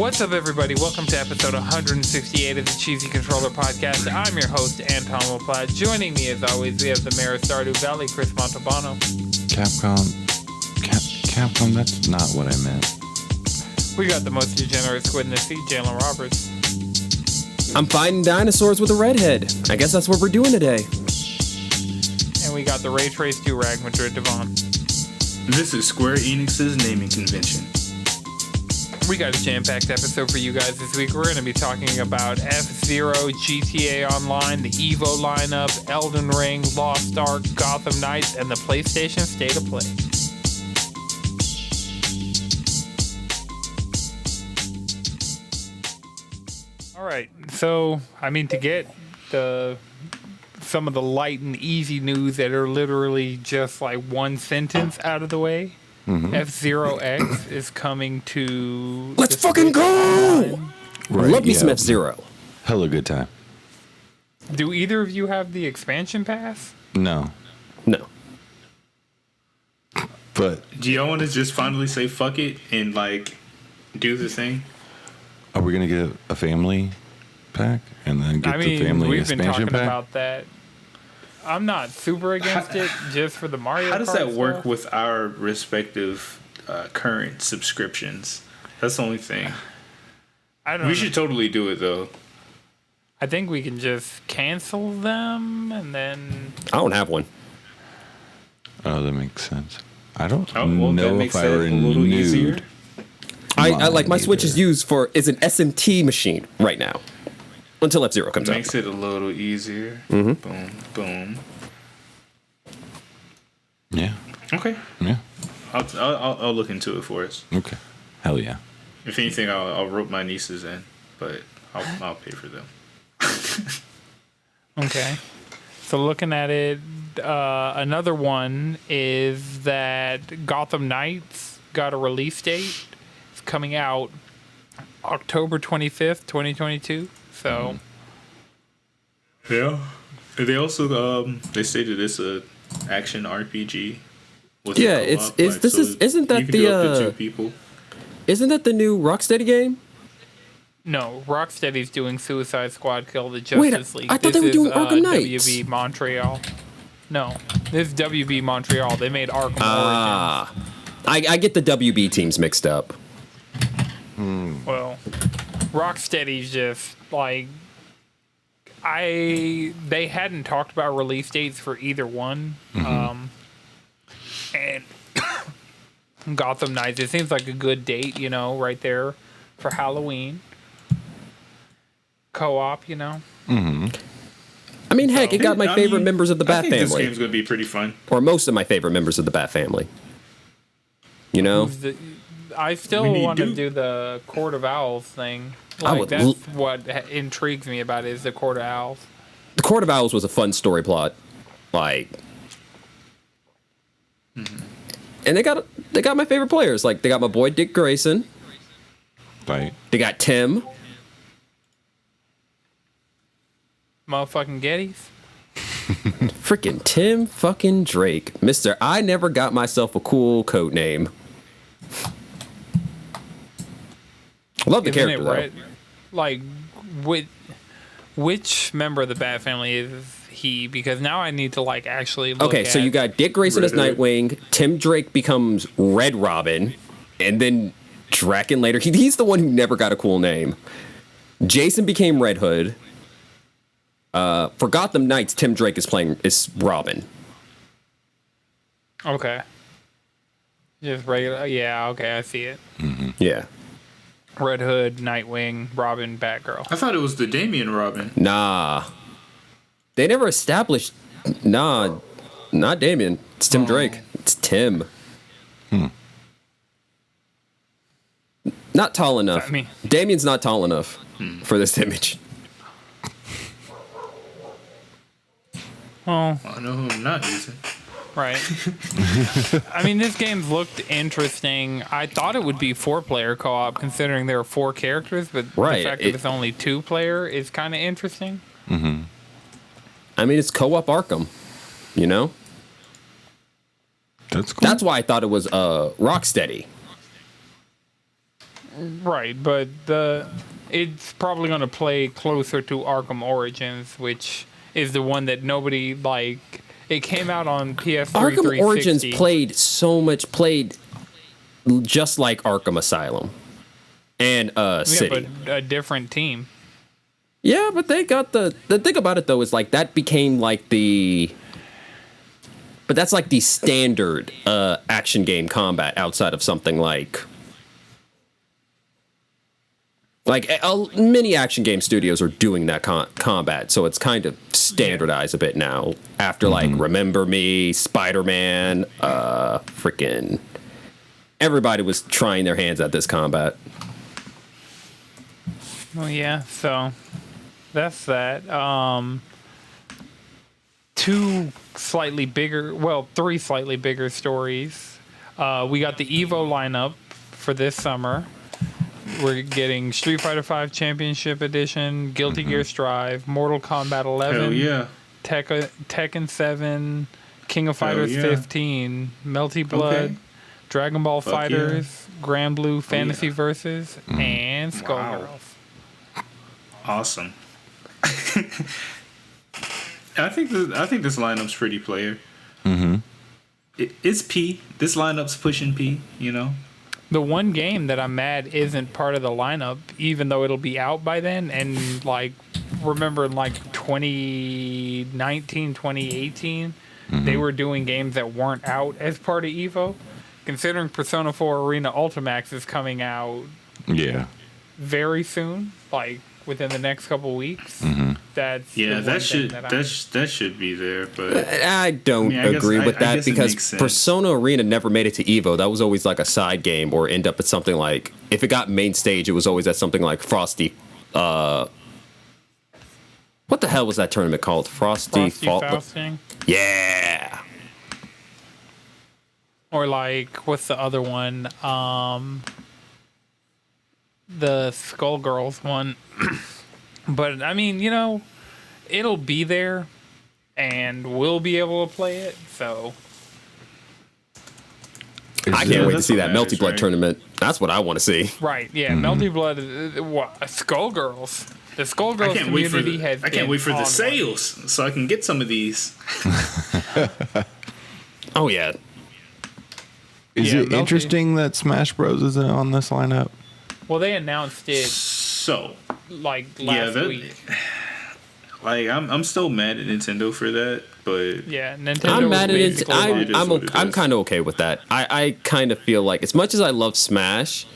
What's up, everybody? Welcome to episode 168 of the Cheesy Controller Podcast. I'm your host, Anton LaPlatte. Joining me, as always, we have the mayor of Stardew Valley, Chris Montalbano. Capcom, that's not what I meant. We got the most degenerate squid in the sea, Jalen Roberts. I'm fighting dinosaurs with a redhead. I guess that's what we're doing today. And we got the Ray Trace do-rag, Madrid Devon. This is Square Enix's naming convention. We got a jam-packed episode for you guys this week. We're going to be talking about F-Zero, GTA Online, the EVO lineup, Elden Ring, Lost Ark, Gotham Knights, and the PlayStation State of Play. All right, so, to get some of the light and easy news that are literally just like one sentence out of the way, F-Zero X is coming to... Let's fucking go! Right, love me some F-Zero. Hella good time. Do either of you have the expansion pass? No. But... Do y'all want to just finally say fuck it and, do the thing? Are we going to get a family pack and then get the family expansion pack? We've been talking about that. I'm not super against it just for the Mario Kart. How does that work stuff with our respective current subscriptions? That's the only thing. I don't know. We should totally do it, though. I think we can just cancel them and then... I don't have one. Oh, that makes sense. I don't know that makes if I that a little renewed. easier. I like my Switch is used for is an SMT machine right now until F-Zero comes out. Makes it a little easier. Mm-hmm. Boom, boom. Yeah. Okay. Yeah. I'll look into it for us. Okay. Hell yeah. If anything, I'll rope my nieces in, but I'll pay for them. Okay. So looking at it, another one is that Gotham Knights got a release date. It's coming out October 25th, 2022. So... Yeah. They also they stated it's a action RPG. Yeah, isn't that you can do up to 2 people? Isn't that the new Rocksteady game? No, Rocksteady's doing Suicide Squad Kill the Justice League. I thought they were doing Arkham Knights. WB Montreal. No, this is WB Montreal. They made Arkham Origins. I get the WB teams mixed up. Well, Rocksteady's just like... They hadn't talked about release dates for either one. And Gotham Knights, it seems like a good date, right there for Halloween. Co-op, Mm-hmm. Heck, it got my favorite members of the Bat family. This game's going to be pretty fun. Or most of my favorite members of the Bat family. I still want to do the Court of Owls thing. That's what intrigues me about it, is the Court of Owls. The Court of Owls was a fun story plot. And they got my favorite players. They got my boy Dick Grayson. Right. They got Tim. Motherfucking Gettys. Freaking Tim fucking Drake. Mr. I never got myself a cool code name. Love the character, though. Which member of the Bat family is he? Because now I need to actually look Okay, so you got Dick Grayson as Nightwing, Tim Drake becomes Red Robin, and then Draken later. He's the one who never got a cool name. Jason became Red Hood. For Gotham Knights, Tim Drake is Robin. Okay. Just regular. Yeah, okay, I see it. Mm-hmm. Yeah. Red Hood, Nightwing, Robin, Batgirl. I thought it was the Damian Robin. Nah. They never established... Nah. Not Damian. It's Tim Drake. It's Tim. Not tall enough. Damian's not tall enough for this image. Well, I know who I'm not using. Right. This game's looked interesting. I thought it would be 4-player co-op, considering there are 4 characters, but the fact that it's only 2-player is kind of interesting. Mm-hmm. It's co-op Arkham, That's cool. That's why I thought it was Rocksteady. Right, but it's probably going to play closer to Arkham Origins, which is the one that nobody like. It came out on PS3 Arkham 360. Origins played just like Arkham Asylum and City. But a different team. Yeah, but they got the thing about it though is like that became like but that's like the standard action game combat outside of something like many action game studios are doing that combat, so it's kind of standardized a bit now. After like Remember Me, Spider-Man, freaking everybody was trying their hands at this combat. Well, yeah. So that's that. Three slightly bigger stories. We got the Evo lineup for this summer. We're getting Street Fighter V Championship Edition, Guilty Gear Strive, Mortal Kombat 11, Hell yeah. Tekken 7, King of Fighters 15, Melty Blood, Okay. Dragon Ball Fuck Fighters, Grand Blue Fantasy yeah. Versus, and Skullgirls. Wow. Awesome. I think this lineup's pretty player. It's P. This lineup's pushing P. You know. The one game that I'm mad isn't part of the lineup, even though it'll be out by then. And like, remember in like 2019, 2018, they were doing games that weren't out as part of Evo. Considering Persona 4 Arena Ultimax is coming out very soon, like within the next couple weeks. That's that should be there, but I don't agree with that because it Persona Arena never made it to Evo. That was always like a side game or end up at something like, if it got main stage, it was always at something like Frosty. What the hell was that tournament called? Frosty Fausting. Yeah. Or like, what's the other one? The Skullgirls one. But I mean, you know, it'll be there, and we'll be able to play it. So I can't wait to that's see what that matters, Melty Blood right? tournament. That's what I want to see. right, yeah, Melty Blood, Skullgirls. The Skullgirls community has. I can't wait for the on sales so I can get some of these. Oh yeah. Is Yeah, it Melty- interesting that Smash Bros isn't on this lineup? Well, they announced it So like last week. Like I'm still mad at Nintendo for that, but Yeah, Nintendo. I'm mad at it. basically I'm like- I'm kind of okay with that. I kind of feel like as much as I love Smash,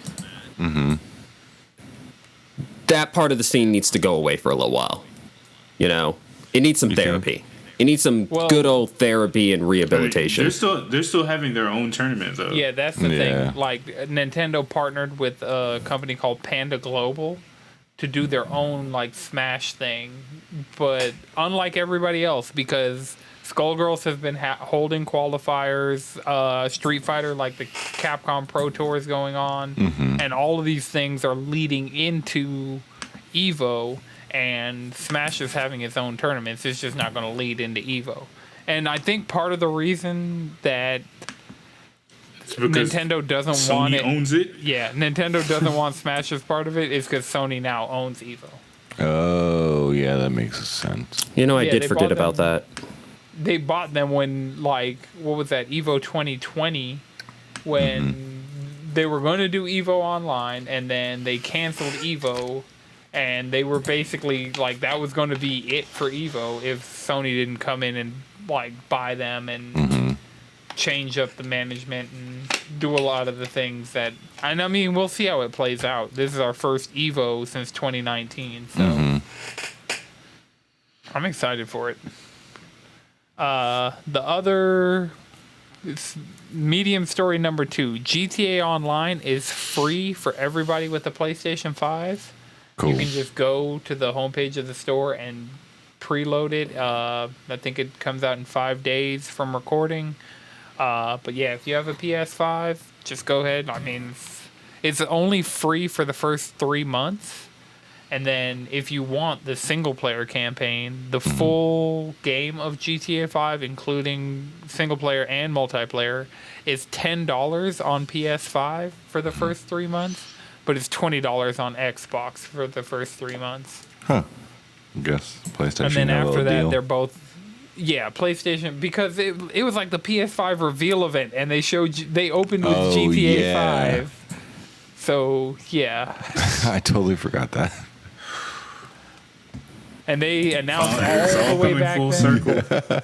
that part of the scene needs to go away for a little while. You know, it needs some therapy. It needs some good old therapy and rehabilitation. they're still having their own tournament though. Yeah, that's the Yeah. thing. Like, Nintendo partnered with a company called Panda Global to do their own, like, Smash thing. But unlike everybody else, because Skullgirls has been holding qualifiers, Street Fighter, like the Capcom Pro Tour is going on, and all of these things are leading into Evo, and Smash is having its own tournaments. It's just not going to lead into Evo. And I think part of the reason that It's because Nintendo doesn't Sony want it. owns it. Yeah, Nintendo doesn't want Smash as part of it is because Sony now owns Evo. Oh, yeah, that makes sense. You know, I Yeah, did they forget bought about that. They bought them when, like, what was that, Evo 2020, when they were going to do Evo Online, and then they canceled Evo, and they were basically, like, that was going to be it for Evo if Sony didn't come in and, like, buy them and change up the management and do a lot of the things that, and I mean, we'll see how it plays out. This is our first Evo since 2019, so I'm excited for it. The other medium story number 2, GTA Online is free for everybody with a PlayStation 5. Cool. You can just go to the homepage of the store and preload it. I think it comes out in 5 days from recording. But yeah, if you have a PS5, just go ahead. I mean, it's only free for the first 3 months. And then if you want the single player campaign, the full game of GTA 5, including single player and multiplayer, is $10 on PS5 for the first 3 months. but it's $20 on Xbox for the first 3 months. Huh. Guess PlayStation. And then got a after little that, deal. they're both. Yeah, PlayStation, because it was like the PS5 reveal event, and they opened with GTA yeah. 5. So yeah, I totally forgot that. and they announced It's all all the way coming back full then. circle.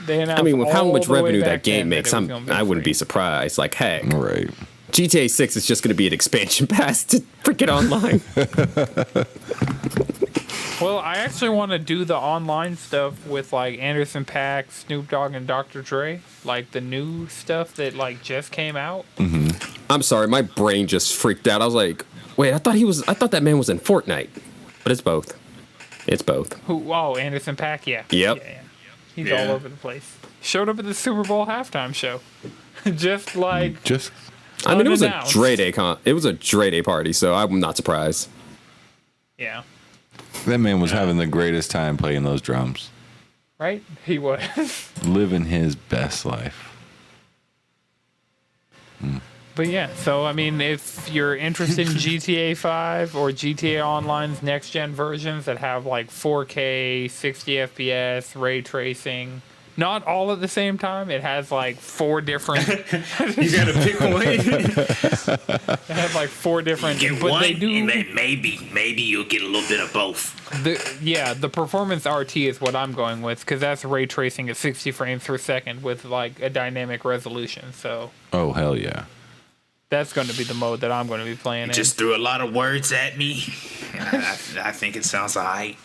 They announced I mean, with how all much the way revenue back that game then makes, it was gonna I wouldn't free. be surprised. Like, heck, Right. GTA 6 is just going to be an expansion pass to freaking online. Well, I actually want to do the online stuff with like Anderson .Paak, Snoop Dogg, and Dr. Dre, like the new stuff that like just came out. I'm sorry, my brain just freaked out. I was like, wait, I thought that man was in Fortnite. But it's both. It's both. Who? Oh, Anderson .Paak, yeah. Yep. Yeah. He's Yeah. all over the place. Showed up at the Super Bowl halftime show, just like Just I mean, it was a unannounced. Dre Day it was a Dre Day party, so I'm not surprised. yeah, that man was having the greatest time playing those drums, right. He was. living his best life. But yeah, so I mean, if you're interested in GTA 5 or GTA Online's next gen versions that have like 4K, 60 FPS, ray tracing, not all at the same time. It has like 4 different. You gotta pick one. It has like 4 different. Get but one, they do. and then maybe you'll get a little bit of both. The performance RT is what I'm going with because that's ray tracing at 60 frames per second with like a dynamic resolution. So Oh hell yeah! that's going to be the mode that I'm going to be playing in. Just threw a lot of words at me. And I think it sounds alright.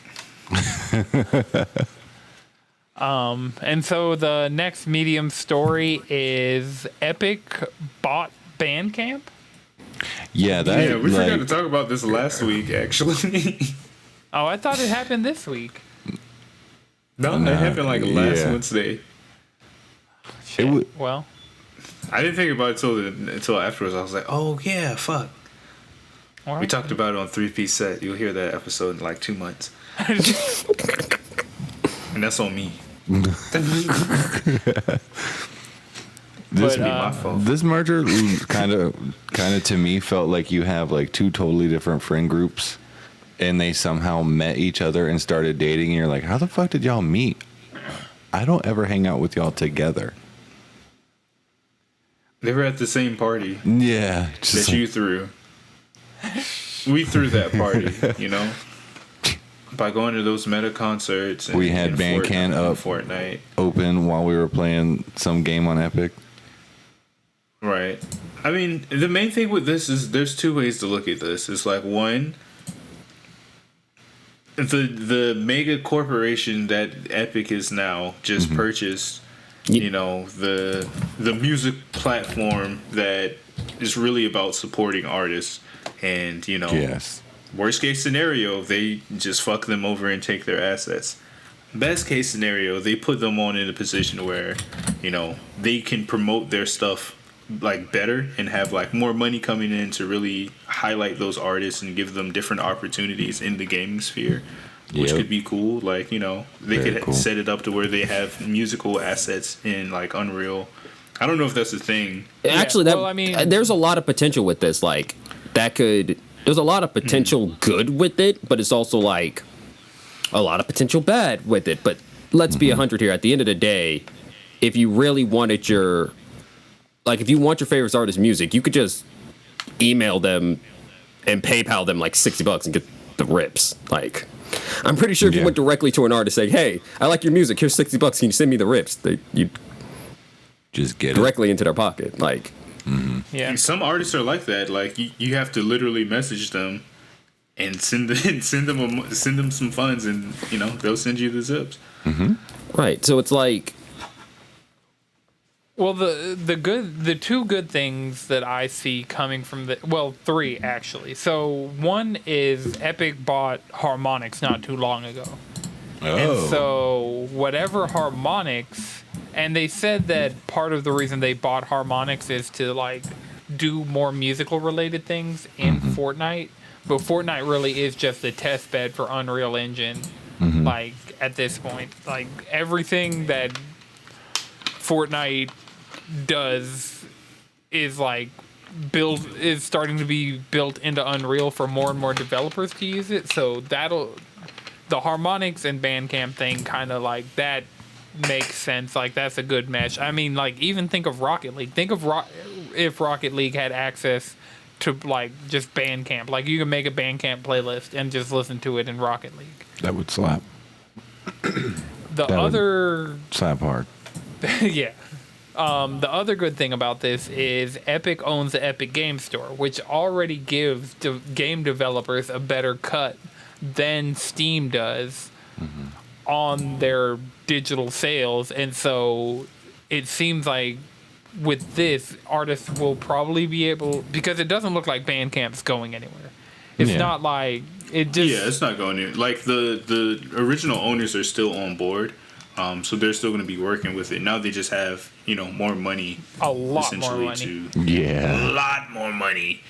And so the next medium story is Epic bought Bandcamp. Yeah, that. Yeah, we like, forgot to talk about this last week, actually. Oh, I thought it happened this week. No, Nah, that happened like last yeah. Wednesday. Shit. would- Well, I didn't think about it until afterwards. I was like, oh yeah, fuck. all We right. talked about it on 3-Piece Set. You'll hear that episode in like 2 months. And that's on me. This But, My fault. this merger kind of to me felt like you have like 2 totally different friend groups, and they somehow met each other and started dating. And you're like, how the fuck did y'all meet? I don't ever hang out with y'all together. They were at the same party Yeah, just that you threw. We threw that party, you know? By going to those meta concerts. We had Bandcamp up. Fortnite. open while we were playing some game on Epic. Right. I mean, the main thing with this is there's 2 ways to look at this. It's like, one, the mega corporation that Epic is now just purchased, you know, the music platform that is really about supporting artists. And, you know, Yes. worst case scenario, they just fuck them over and take their assets. Best case scenario, they put them on in a position where, you know, they can promote their stuff like better and have like more money coming in to really highlight those artists and give them different opportunities in the gaming sphere, which Yep. could be cool. Like, you know, they Very could cool. set it up to where they have musical assets in like Unreal. I don't know if that's a thing. Actually, well, I mean- there's a lot of potential with this. Like, there's a lot of potential good with it, but it's also like a lot of potential bad with it. But let's be 100 here. At the end of the day, if you really wanted if you want your favorite artist's music, you could just email them and PayPal them like $60 and get the rips. Like, I'm pretty sure if you Yeah. went directly to an artist saying, "Hey, I like your music. Here's $60. Can you send me the rips?" You Just get it. directly into their pocket. Like, Yeah. And some artists are like that. Like you have to literally message them and send them some funds, and you know they'll send you the zips. right. So it's like, Well, the 2 good things that I see coming from 3 actually. So one is Epic bought Harmonix not too long ago. Oh. And so whatever Harmonix, and they said that part of the reason they bought Harmonix is to like do more musical related things in Fortnite. But Fortnite really is just the test bed for Unreal Engine. Like at this point, like everything that Fortnite does is like is starting to be built into Unreal for more and more developers to use it. So the harmonics and Bandcamp thing kind of like that makes sense. Like that's a good mesh. I mean, like even think of Rocket League. Think of if Rocket League had access to like just Bandcamp. Like you can make a Bandcamp playlist and just listen to it in Rocket League. That would slap. The other slap hard. yeah. The other good thing about this is Epic owns the Epic Game Store, which already gives game developers a better cut than Steam does on their digital sales. And so it seems like with this, artists will probably be able, because it doesn't look like Bandcamp's going anywhere. It's not like it just. Yeah, it's not going anywhere. Like the original owners are still on board. So they're still going to be working with it. Now they just have, more money. A lot more money. Yeah. A lot more money.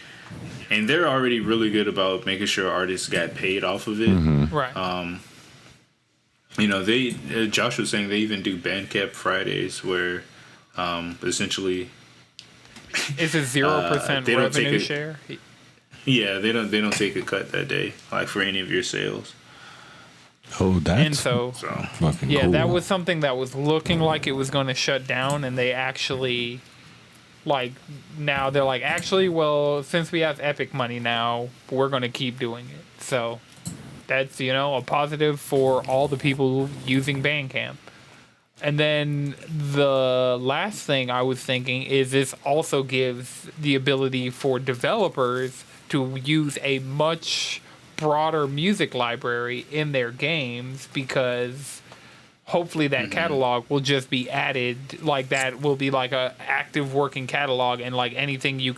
And they're already really good about making sure artists got paid off of it. Right. Josh was saying they even do Bandcamp Fridays where essentially it's a 0% they don't take revenue it- share. yeah, they don't take a cut that day, like for any of your sales. Oh, that's And so fucking yeah, cool. that was something that was looking like it was going to shut down, and they actually, like, now they're like, actually, well, since we have Epic money now, we're going to keep doing it. So that's, a positive for all the people using Bandcamp. And then the last thing I was thinking is this also gives the ability for developers to use a much broader music library in their games, because hopefully that catalog will just be added, like that will be like a active working catalog, and like anything you'll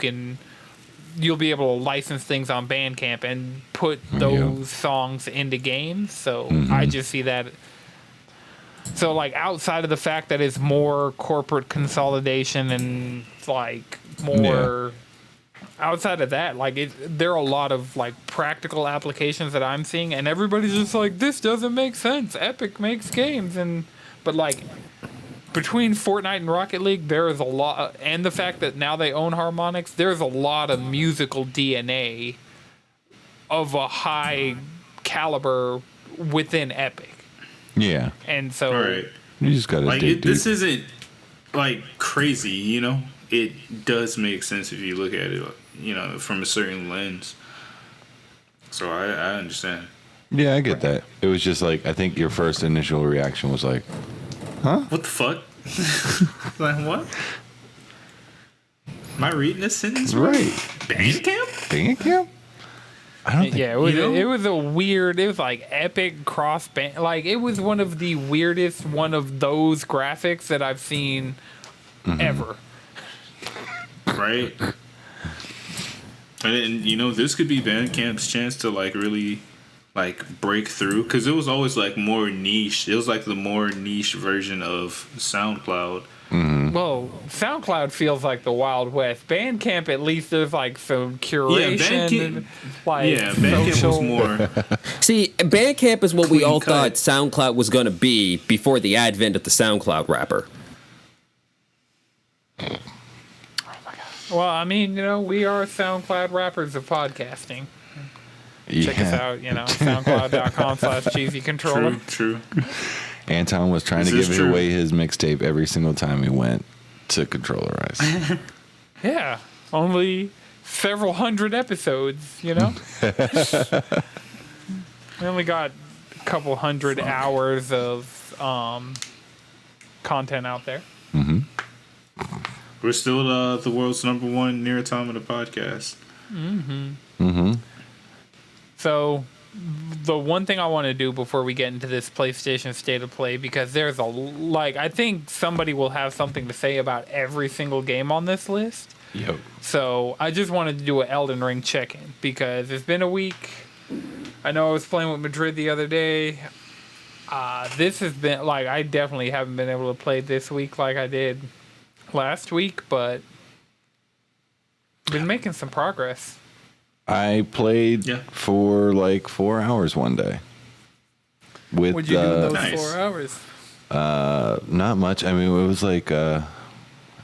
be able to license things on Bandcamp and put those songs into games. So I just see that. So like outside of the fact that it's more corporate consolidation and like more outside of that, like there are a lot of like practical applications that I'm seeing, and everybody's just like, this doesn't make sense. Epic makes games, but like between Fortnite and Rocket League, there is a lot, and the fact that now they own harmonics, there's a lot of musical DNA of a high caliber within Epic. Yeah. And so All right. You just gotta dig deep. This isn't like crazy, It does make sense if you look at it, from a certain lens. So I understand. Yeah, I get that. It was just like, I think your first initial reaction was like, What the fuck? Like what? Am I reading this sentence right. Bandcamp? Bandcamp? I don't think. yeah, it was a weird. It was like Epic cross band. Like it was one of the weirdest one of those graphics that I've seen ever. Right. And this could be Bandcamp's chance to like really like break through, because it was always like more niche. It was like the more niche version of SoundCloud. Well, SoundCloud feels like the Wild West. Bandcamp, at least there's like some curation. Bandcamp social. was more. See, Bandcamp is what we Clean all cut. thought SoundCloud was going to be before the advent of the SoundCloud rapper. Well, I mean, we are SoundCloud rappers of podcasting. Check us out, SoundCloud.com/cheesycontroller. True. Anton was trying to This give is true. away his mixtape every single time he went to Controllerize. Yeah, only several hundred episodes, We only got a couple hundred hours of content out there. We're still the world's #1 Near Automata podcast. So, the one thing I want to do before we get into this PlayStation State of Play, because there's I think somebody will have something to say about every single game on this list. Yo. So, I just wanted to do an Elden Ring check-in, because it's been a week. I know I was playing with Madrid the other day. This has been, I definitely haven't been able to play this week like I did last week, but been making some progress. I played Yeah. for like 4 hours one day. What'd you do in those Nice. 4 hours? Not much. I mean, it was like I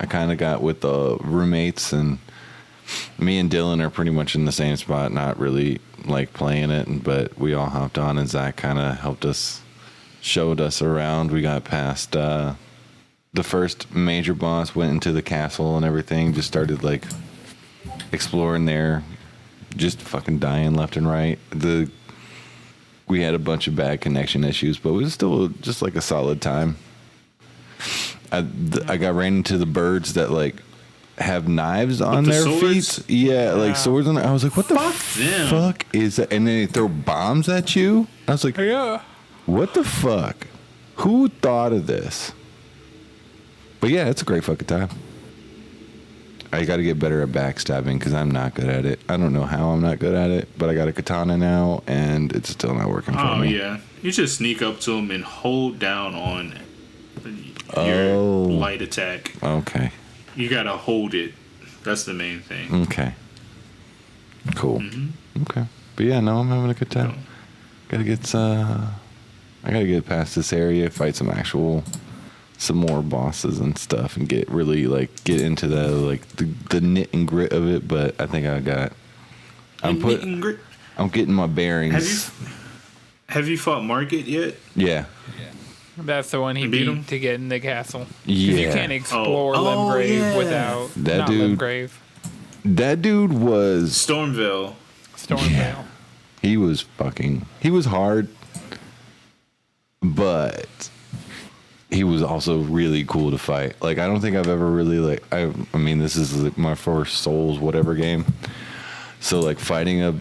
kind of got with the roommates, and Me and Dylan are pretty much in the same spot, not really like playing it, but we all hopped on, and Zach kind of helped us, showed us around. We got past the first major boss, went into the castle and everything, just started like exploring there, just fucking dying left and right. We had a bunch of bad connection issues, but it was still just like a solid time. I got ran into the birds that like have knives on the their swords? feet. Yeah, like swords on. I was like, what the them. fuck is that? And then they throw bombs at you. I was like, Yeah. what the fuck? Who thought of this? But yeah, it's a great fucking time. I got to get better at backstabbing because I'm not good at it. I don't know how I'm not good at it, but I got a katana now, and it's still not working for me. Oh, yeah. You just sneak up to them and hold down on your light attack. Okay. You gotta hold it. That's the main thing. Okay. Cool. Okay. But yeah, no, I'm having a good time. I gotta get past this area, fight some more bosses and stuff, and get into the knit and grit of it. But I think I'm getting my bearings. Have you fought Market yet? Yeah. That's the one he Beat him? beat to get in the castle. 'Cause Yeah. you can't explore Oh, Limgrave yeah. without That not dude- Limgrave. That dude was Stormvale. Stormvale. he was hard, but he was also really cool to fight. Like, I don't think I've ever really I mean, this is like my first Souls whatever game. So like fighting a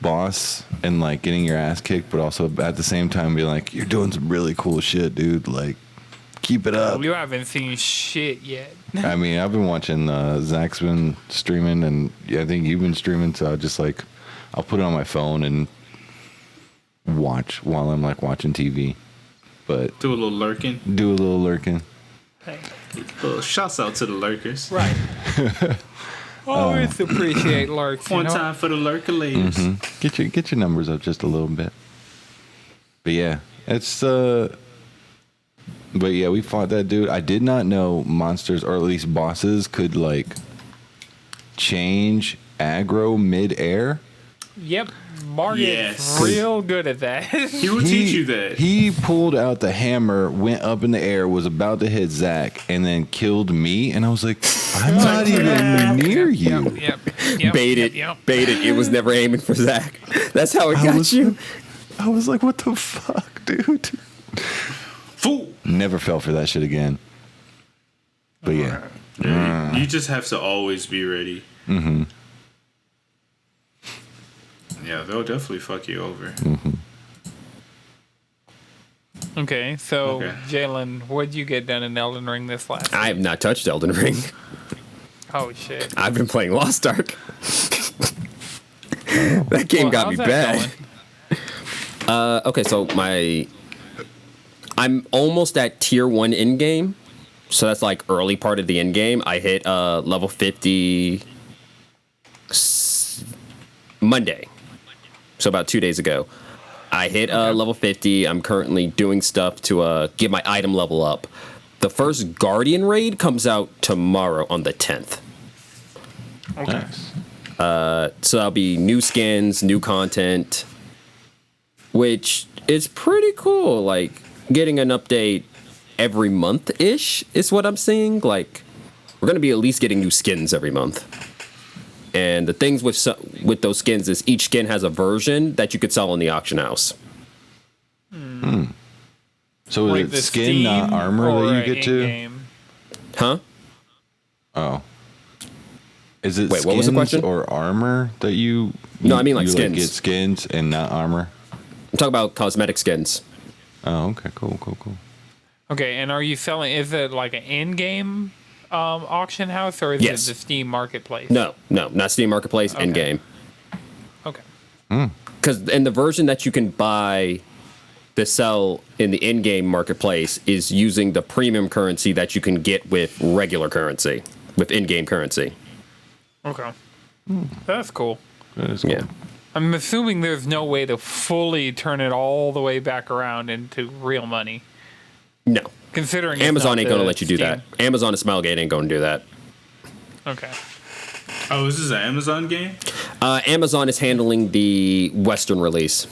boss and like getting your ass kicked, but also at the same time be like, you're doing some really cool shit, dude. Like, keep it up. You haven't seen shit yet. I mean, I've been watching Zach's been streaming, and I think you've been streaming, so I'll put it on my phone and watch while I'm like watching TV. But Do a little lurking. Hey. Well, shouts out to the lurkers. Right. Always appreciate Larks. One time for the lurker ladies. get your numbers up just a little bit. But yeah, but yeah, we fought that dude. I did not know monsters, or at least bosses, could like change aggro mid-air. Yep. Margaret's Yes. real good at that. He will teach you that. He pulled out the hammer, went up in the air, was about to hit Zach, and then killed me. And I was like, I'm not even near you. Yep. Bait it. Yep. Bait it. It was never aiming for Zach. That's how it got you. I was like, what the fuck, dude? Fool. Never fell for that shit again. But yeah. Yeah, you just have to always be ready. Yeah, they'll definitely fuck you over. Okay, so Okay. Jalen, what'd you get done in Elden Ring this last? I have not touched Elden Ring. Oh shit! I've been playing Lost Ark. That game Well, got me how's that bad. going? Okay, so I'm almost at tier 1 in game. So that's like early part of the end game. I hit level 50 Monday. So about 2 days ago. I hit level 50. I'm currently doing stuff to get my item level up. The first Guardian raid comes out tomorrow on the 10th. Okay. Nice. So that'll be new skins, new content, which is pretty cool. Like, getting an update every month-ish is what I'm seeing. Like, we're going to be at least getting new skins every month. And the things with those skins is each skin has a version that you could sell in the auction house. So Like is the it skin, not Steam armor or that you get to? in-game? Huh? Oh. Is it Wait, skins what was the question? or armor that you No, I mean, like, you, skins. get skins and not armor? I'm talking about cosmetic skins. Oh, okay. Cool. Okay, and are you selling? Is it like an in-game auction house, or is Yes. it the Steam Marketplace? No, not Steam Marketplace, Okay. in-game. Okay. Because in the version that you can buy to sell in the in-game marketplace is using the premium currency that you can get with regular currency, with in-game currency. Okay. That's cool. That is cool. Yeah. I'm assuming there's no way to fully turn it all the way back around into real money. No. Considering it's Amazon not ain't going to the let you do Steam. that. Amazon and Smilegate ain't going to do that. Okay. Oh, is this an Amazon game? Amazon is handling the Western release.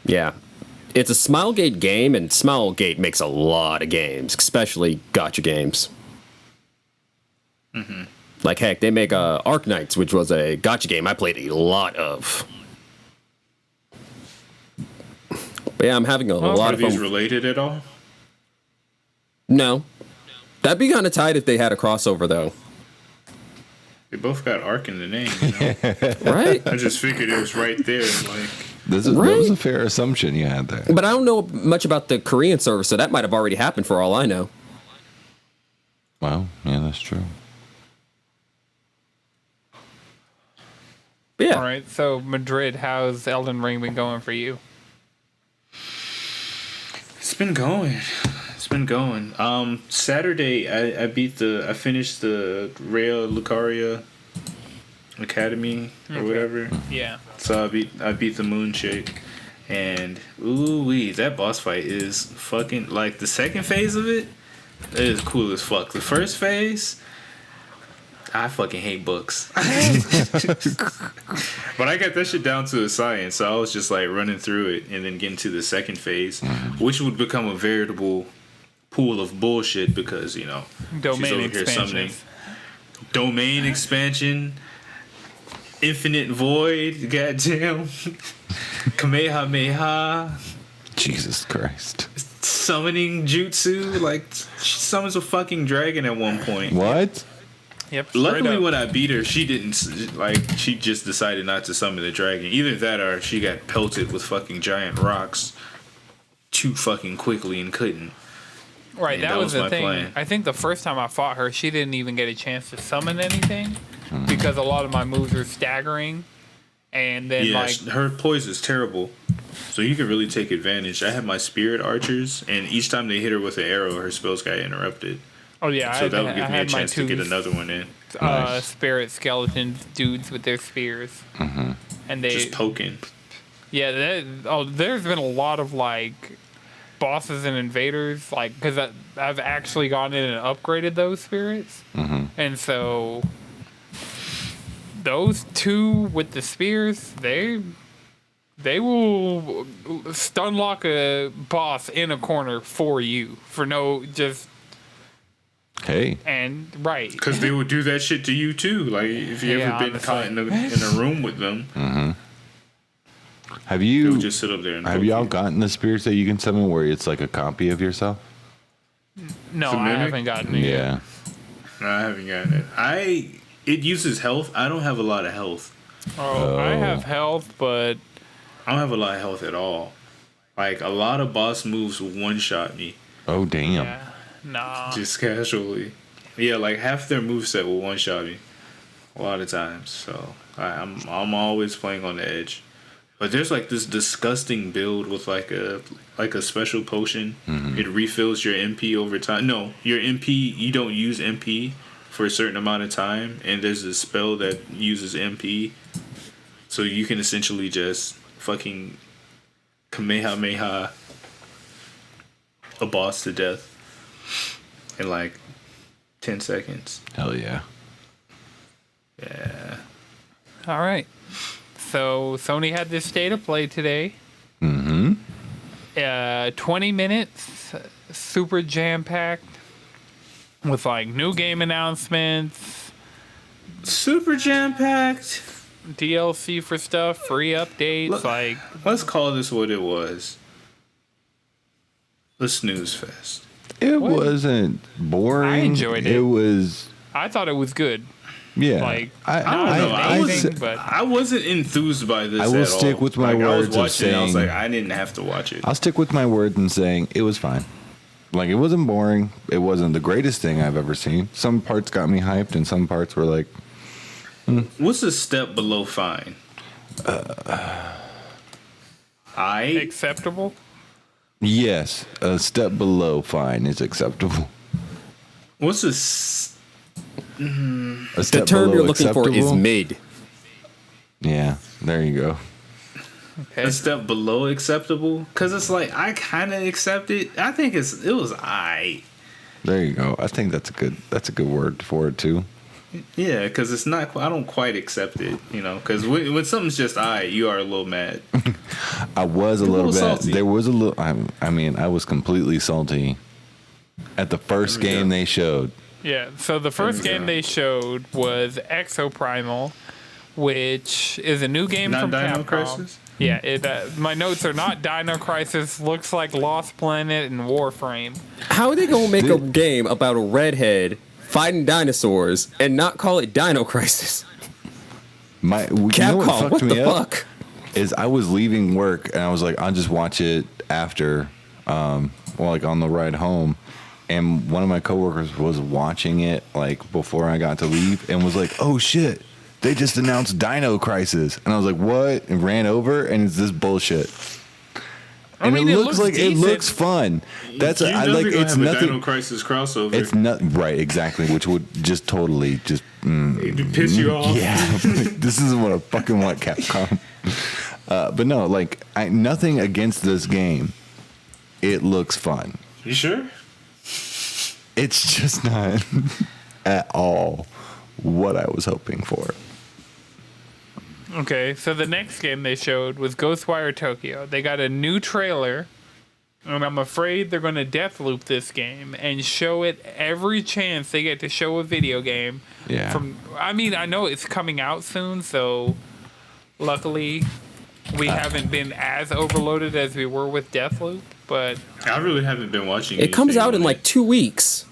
Yeah. It's a Smilegate game, and Smilegate makes a lot of games, especially gacha games. Like, heck, they make Arc Knights, which was a gacha game I played a lot of. But yeah, I'm having a lot Are of fun. these related at all? No. That'd be kind of tight if they had a crossover, though. They both got Arc in the name, you know? Right? I just figured it was right there. Like, That was a fair assumption you had there. But I don't know much about the Korean server, so that might have already happened for all I know. Well, yeah, that's true. But yeah. All right, so Madrid, how's Elden Ring been going for you? it's been going. It's been going. Saturday, I finished the Rhea Lucaria Academy or whatever. Yeah. So I beat the Moon chick, and ooh wee, that boss fight is fucking like the second phase of it. It is cool as fuck. The first phase, I fucking hate books, but I got that shit down to a science. So I was just like running through it and then getting to the second phase, which would become a veritable pool of bullshit because she's Domain over here summoning expansions. domain expansion. Infinite Void, goddamn. Kamehameha. Jesus Christ. Summoning jutsu. Like, she summons a fucking dragon at one point. What? Yep. straight Luckily, up. when I beat her, she didn't, like, she just decided not to summon the dragon. Either that or she got pelted with fucking giant rocks too fucking quickly and couldn't. Right, And that was my the thing. plan. I think the first time I fought her, she didn't even get a chance to summon anything because a lot of my moves were staggering. And then, Yeah, like, her poise is terrible. So you can really take advantage. I had my spirit archers, and each time they hit her with an arrow, her spells got interrupted. oh yeah, So that would I give me a had my chance to two get another one in. Nice. spirit skeleton dudes with their spears, and they Just poking. yeah. There's been a lot of like bosses and invaders, like because I've actually gone in and upgraded those spirits, and so those two with the spears, they will stun lock a boss in a corner for you for no just Hey. and right. Because they would do that shit to you too. Like if you Yeah, ever been caught in a room with them, Have they you would just sit up there and have poke y'all you. gotten the spirits that you can summon where it's like a copy of yourself? No, The I mimic? haven't gotten it. Yet. Yeah. No, I haven't gotten it. It uses health. I don't have a lot of health. Oh, I have health, but I don't have a lot of health at all. Like a lot of boss moves one shot me Oh damn. yeah, nah. just casually. Yeah, like half their moveset will one shot me a lot of times. So I'm always playing on the edge. But there's like this disgusting build with like a special potion. It refills your MP over time. No, your MP, you don't use MP for a certain amount of time, and there's a spell that uses MP, so you can essentially just fucking Kamehameha a boss to death in like 10 seconds. Hell yeah. Yeah. All right. So Sony had this state of play today. 20 minutes, super jam packed, with like new game announcements, Super jam packed. DLC for stuff, free updates. Look. Like, Let's call this what it was. The snooze fest. It wasn't boring. I enjoyed it. It was I thought it was good. yeah. Like, I don't know. I I, amazing, was, but I wasn't enthused by this. I will at stick all. with my like, words of I was watching. I was saying- like, I didn't have to watch it. I'll stick with my word and saying it was fine. Like it wasn't boring. It wasn't the greatest thing I've ever seen. Some parts got me hyped, and some parts were like, What's a step below fine? acceptable. yes, a step below fine is acceptable. What's a A The step term below you're looking for is acceptable? mid. Yeah, there you go. Okay. a step below acceptable? Because it's like I kind of accept it. I think it was I. There you go. I think that's a good word for it too. Yeah, because it's not. I don't quite accept it, you know. Because when something's just you are a little mad. I was a little bit. salty. There was a little. I mean, I was completely salty at the first There we game go. they showed. Yeah, so the first There we game go. they showed was Exoprimal, which is a new game Not from Dino Capcom. Crisis? Yeah, my notes are not Dino Crisis, looks like Lost Planet and Warframe. How are they gonna make a game about a redhead fighting dinosaurs and not call it Dino Crisis? You know Capcom, what what fucked me the up? fuck? Is I was leaving work and I was like, I'll just watch it after, like on the ride home. And one of my coworkers was watching it like before I got to leave and was like, "Oh shit, they just announced Dino Crisis," and I was like, "What?" And ran over, and it's this bullshit. And mean, it it looks looks like it decent. looks fun. That's You I know like. they're gonna It's have a nothing. Dino Crisis crossover. It's not right, exactly, which would just totally just It'd piss you off. yeah. This isn't what I fucking want, Capcom. But no, like nothing against this game. It looks fun. You sure? It's just not at all what I was hoping for. Okay, so the next game they showed was Ghostwire Tokyo. They got a new trailer, and I'm afraid they're going to deathloop this game and show it every chance they get to show a video game. Yeah. I know it's coming out soon, so luckily we haven't been as overloaded as we were with Deathloop, but I really haven't been watching. It comes anything out in on like 2 weeks.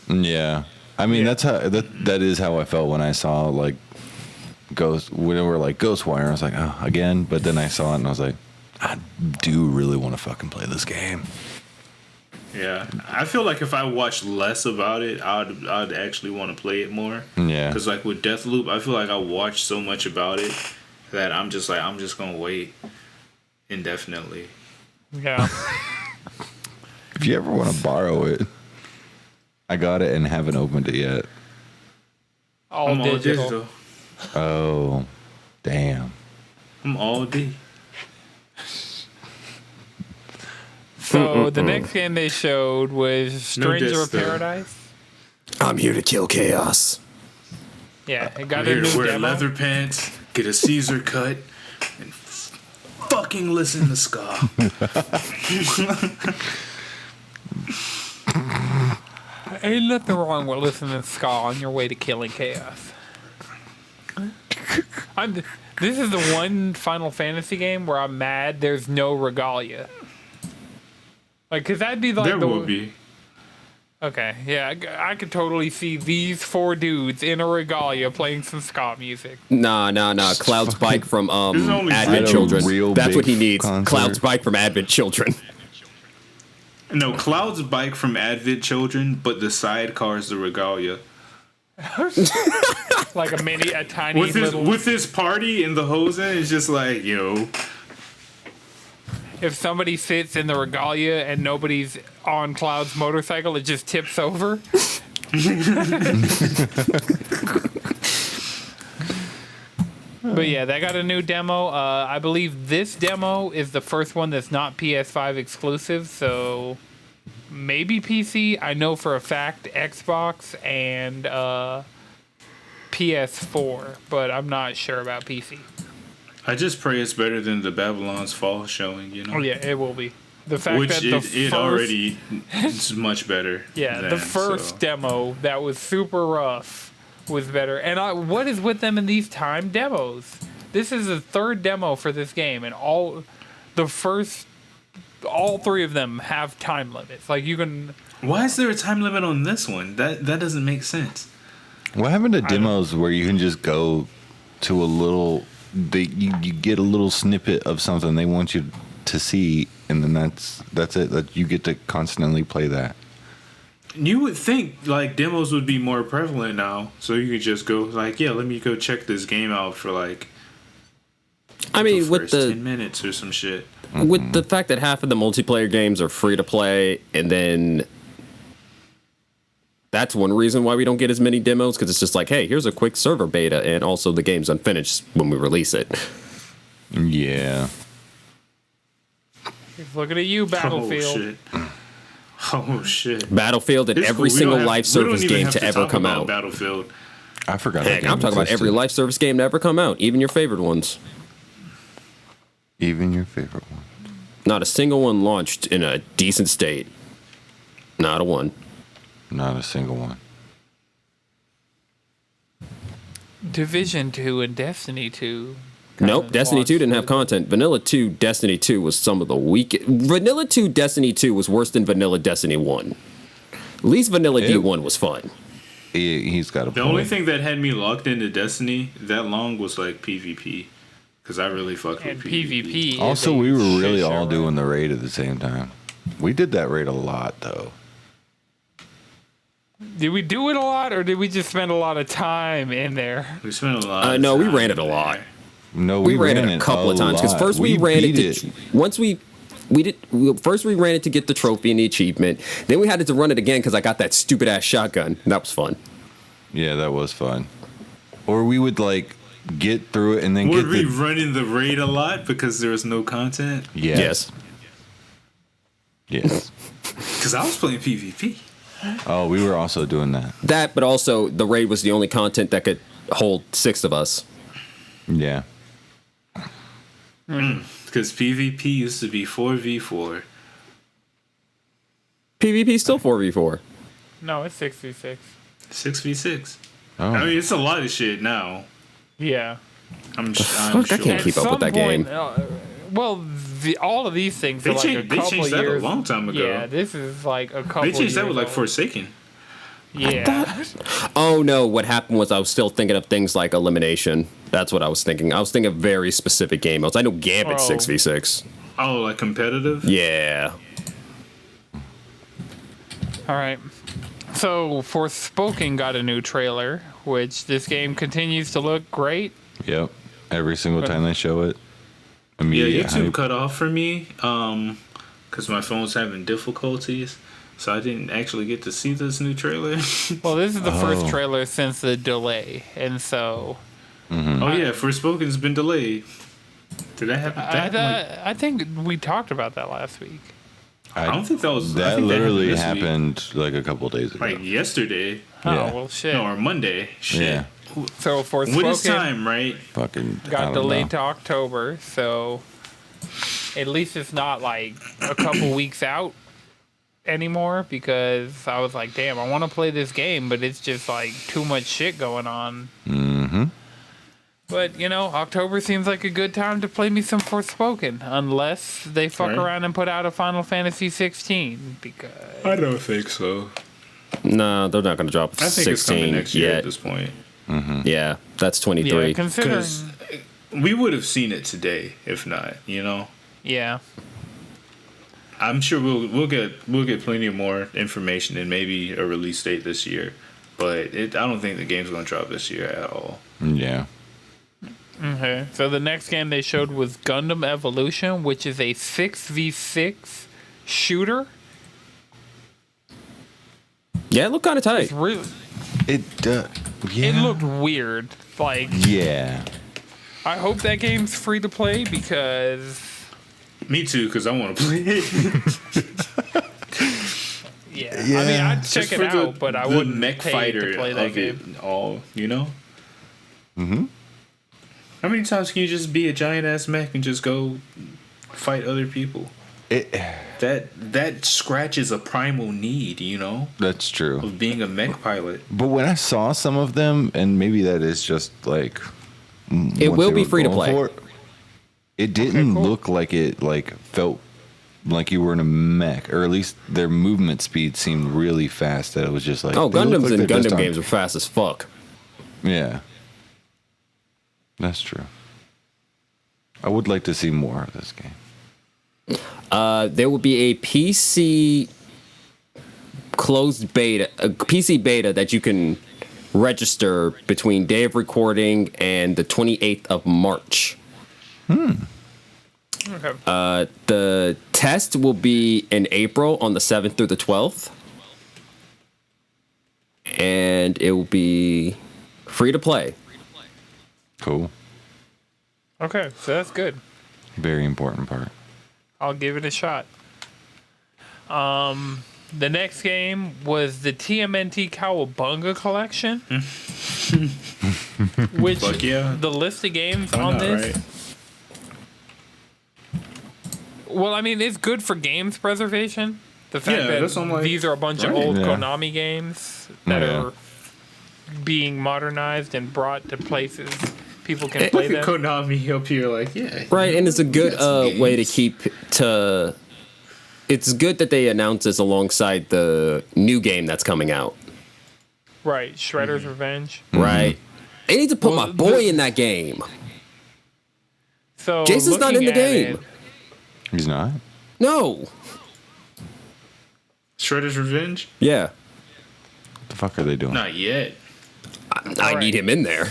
Yeah, I mean Yeah. that's how that is how I felt when I saw like Ghostwire. I was like, oh, again. But then I saw it and I was like, I do really want to fucking play this game. Yeah, I feel like if I watch less about it, I'd actually want to play it more. Yeah. Because like with Deathloop, I feel like I watched so much about it that I'm just gonna wait indefinitely. yeah. If you ever want to borrow it, I got it and haven't opened it yet. All I'm all digital. digital. Oh, damn. I'm all D. So the next game they showed was Stranger Death of Star. Paradise. I'm here to kill chaos. Yeah, it I'm got a here new to wear demo. leather pants, get a Caesar cut, and fucking listen to ska. Ain't nothing wrong with listening to ska on your way to killing chaos. This is the one Final Fantasy game where I'm mad there's no regalia. Like, cause that'd be like There the will be. Okay, yeah, I could totally see these four dudes in a regalia playing some ska music. Nah. Cloud's bike from There's only Advent three. Children. Real That's what big he needs. concert. Cloud's bike from Advent Children. No, Cloud's bike from Advent Children, but the sidecar is the regalia. Like a tiny little. With his party and the hosen, it's just like, yo. If somebody sits in the regalia and nobody's on Cloud's motorcycle, it just tips over. But yeah, they got a new demo. I believe this demo is the first one that's not PS5 exclusive, so maybe PC. I know for a fact Xbox and PS4, but I'm not sure about PC. I just pray it's better than the Babylon's Fall showing, you know? Oh yeah, it will be. The fact Which that the it first, already is much better. yeah, the than, first so. demo that was super rough was better. And what is with them in these time demos? This is the third demo for this game, and all three of them have time limits. Like you can. Why is there a time limit on this one? That doesn't make sense. What happened to demos where you can just go to a little, you get a little snippet of something they want you to see, and then that's it. That you get to constantly play that. You would think like demos would be more prevalent now, so you could just go like, yeah, let me go check this game out for like. I mean, the with first the 10 minutes or some shit. with the fact that half of the multiplayer games are free to play, and then that's one reason why we don't get as many demos, because it's just like, hey, here's a quick server beta, and also the game's unfinished when we release it. Yeah. Looking at you, Oh Battlefield. shit. Oh shit! Battlefield and It's every cool. We single don't have- live we don't service even game have to ever talk come about out. Battlefield. I forgot. Heck, that I'm game talking about every existed. live service game to ever come out, even your favorite ones. Even your favorite one. Not a single one launched in a decent state. Not a one. Not a single one. Division 2 and Destiny 2. Nope, Destiny 2 didn't have launched content. Vanilla 2, Destiny 2 was some of the weakest. Vanilla 2, Destiny 2 was worse than Vanilla Destiny 1. At least Vanilla Ew. D1 was fun. He's got a The point. only thing that had me locked into Destiny that long was like PvP, because I really fucked And with PvP. PvP. is Also, a we were shit really show, all right? doing the raid at the same time. We did that raid a lot, though. Did we do it a lot, or did we just spend a lot of time in there? We spent a lot. Of No, we time ran it a there. lot. No, We ran it a couple of times because lot. first we ran it beat to once we did first we ran it to get the trophy and the achievement. Then we had to run it again because I got that stupid ass shotgun. That was fun. Yeah, that was fun. Or we would like get through it and then Were get we the running the raid a lot because there was no content? yes. Yes. Because I was playing PvP. Oh, we were also doing that. That, but also the raid was the only content that could hold 6 of us. Yeah. Because PvP used to be 4v4. PvP still 4v4. No, it's 6v6. 6v6. Oh. I mean, it's a lot of shit now. Yeah. I'm Fuck, I sure. can't keep up with that game. Well, all of these things They are like changed- a they couple changed that a years. long time ago. Yeah, this is like a couple. They changed that with like years old. Forsaken. Yeah. Oh no, what happened was I was still thinking of things like elimination. That's what I was thinking. I was thinking of very specific game modes. I know Gambit Oh. 6v6. Oh, like competitive? Yeah. All right. So, Forspoken got a new trailer, which this game continues to look great. Yep. Every single time they show it. Yeah, Immediate YouTube hype. cut off for me because my phone's having difficulties. So I didn't actually get to see this new trailer. Well, this is the first Oh. trailer since the delay, and so Oh yeah, Forspoken's been delayed. Did that happen? I think we talked about that last week. I don't think that was. I That think literally this week. happened like a couple days ago. Like yesterday. Oh Yeah. well, shit. No, or Monday. Shit. Yeah. So Forspoken When it's time, right? Fucking I got don't delayed know. to October, so at least it's not like a couple weeks out anymore, because I was like, damn, I want to play this game, but it's just like too much shit going on. Mm-hmm. But, you know, October seems like a good time to play me some Forspoken, unless they fuck Right. around and put out a Final Fantasy 16, because I don't think so. No, they're not going to drop I think it's coming 16 next year yet. at this point. Yeah, that's 23. yeah, considering, Because we would have seen it today if not. You know. yeah. I'm sure we'll get plenty of more information and maybe a release date this year, but I don't think the game's going to drop this year at all. Yeah. Okay, so the next game they showed was Gundam Evolution, which is a 6v6 shooter. Yeah, it looked kind of tight. It's really, It yeah. it looked weird. Like, Yeah. I hope that game's free to play, because Me too, because I want to play it. yeah, I mean, I'd check Just it for the- out, but I the wouldn't mech pay fighter to play that of game. it all. You know. How many times can you just be a giant ass mech and just go fight other people? It That scratches a primal need, you know, that's true. of being a mech pilot. But when I saw some of them, and maybe that is just like It what will they be were free to going play. for, it didn't cool. look like it like felt like you were in a mech, or at least their movement speed seemed really fast. That it was just like Oh, they look Gundams like and they're just Gundam on- games are fast as fuck. Yeah, that's true. I would like to see more of this game. There will be a PC closed beta, a PC beta that you can register between day of recording and the 28th of March. Okay. The test will be in April on the 7th through the 12th. And it will be free to play. Cool. Okay, so that's good. Very important part. I'll give it a shot. The next game was the TMNT Cowabunga collection, which Fuck yeah. the list of games Why on not, this. right? Well, I mean, it's good for games preservation. The fact Yeah, that's what I'm that like, these are a bunch of right. old Yeah. Konami games that Yeah. are being modernized and brought to places people can It- play Look at them. Konami up here, like, yeah. Right, and it's a good got some way to games. keep to. It's good that they announce this alongside the new game that's coming out. Right, Shredder's Revenge. Right. They need to put Well, my boy in that game. So Jason's not in looking the at game. it, He's not. No. Shredder's Revenge? Yeah. What the fuck are they doing? Not yet. I Right. need him in there.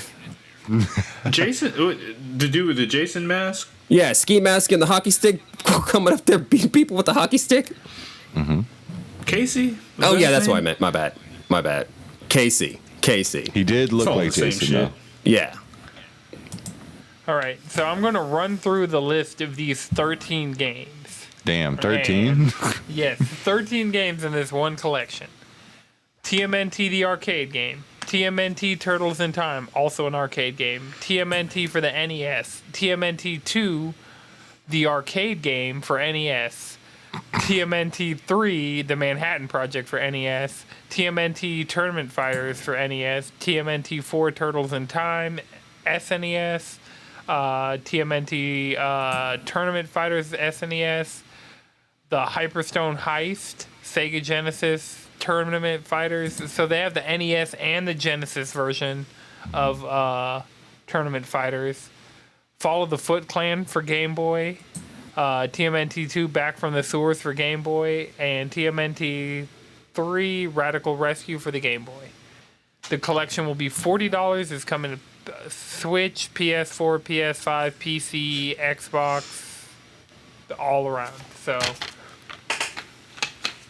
Jason, to do with the Jason mask? Yeah, ski mask and the hockey stick coming up there beating people with the hockey stick. Casey? Was Oh that yeah, his that's what I name? meant. My bad. Casey. He did look all like the same Jason, shit. though. Yeah. all right, so I'm going to run through the list of these 13 games. Damn, 13? Yes, 13 games in this one collection. TMNT, the arcade game. TMNT Turtles in Time, also an arcade game. TMNT for the NES. TMNT 2, the arcade game for NES. TMNT 3, the Manhattan Project for NES. TMNT Tournament Fighters for NES. TMNT 4, Turtles in Time, SNES. TMNT Tournament Fighters, SNES. The Hyperstone Heist, Sega Genesis Tournament Fighters. So they have the NES and the Genesis version of Tournament Fighters. Follow the Foot Clan for Game Boy. TMNT 2 Back from the Sewers for Game Boy. And TMNT 3 Radical Rescue for the Game Boy. The collection will be $40. It's coming to Switch, PS4, PS5, PC, Xbox, all around. So...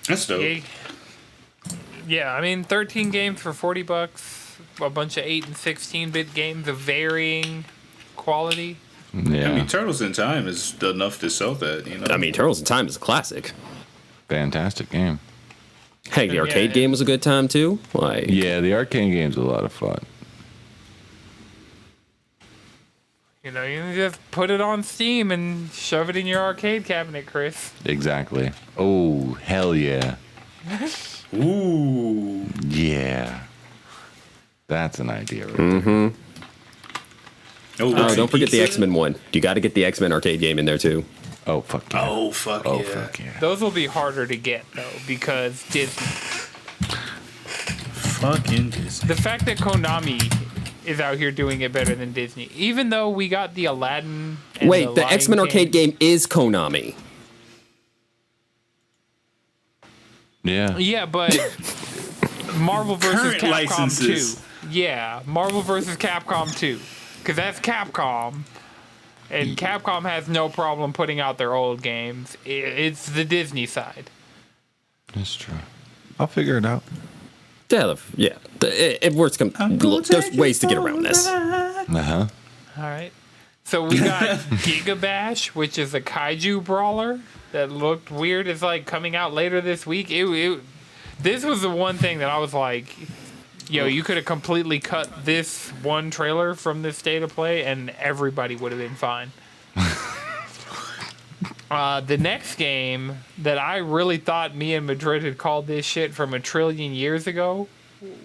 That's dope. Yeah, I mean, 13 games for $40, a bunch of 8 and 16-bit games of varying quality. Yeah. I mean, Turtles in Time is enough to sell that, you know? I mean, Turtles in Time is a classic. Fantastic game. Hey, the Yeah, arcade yeah. game was a good time too. Like, Yeah, the arcade game's a lot of fun. You know, you can just put it on Steam and shove it in your arcade cabinet, Chris. Exactly. Oh, hell yeah. Ooh. Yeah. That's an idea right Mm-hmm. Oh, oh, don't forget the pizza? X-Men one. You got to get the X-Men arcade game in there too. there. Oh, fuck yeah. Oh, fuck Oh, yeah. fuck yeah. Those will be harder to get, though, because Disney. Fucking Disney. The fact that Konami is out here doing it better than Disney, even though we got the Aladdin. And Wait, the Lion X-Men King- arcade game is Konami. Yeah. Yeah, but Marvel vs. Current Capcom licenses. 2. Yeah, Marvel vs. Capcom 2. Because that's Capcom. And Capcom has no problem putting out their old games. It's the Disney side. That's true. I'll figure it out. Yeah. It works. There's ways to get around this. Uh-huh. All right. So we got Giga Bash, which is a kaiju brawler that looked weird. It's like coming out later this week. This was the one thing that I was like, yo, you could have completely cut this one trailer from this state of play and everybody would have been fine. The next game that I really thought me and Madrid had called this shit from a trillion years ago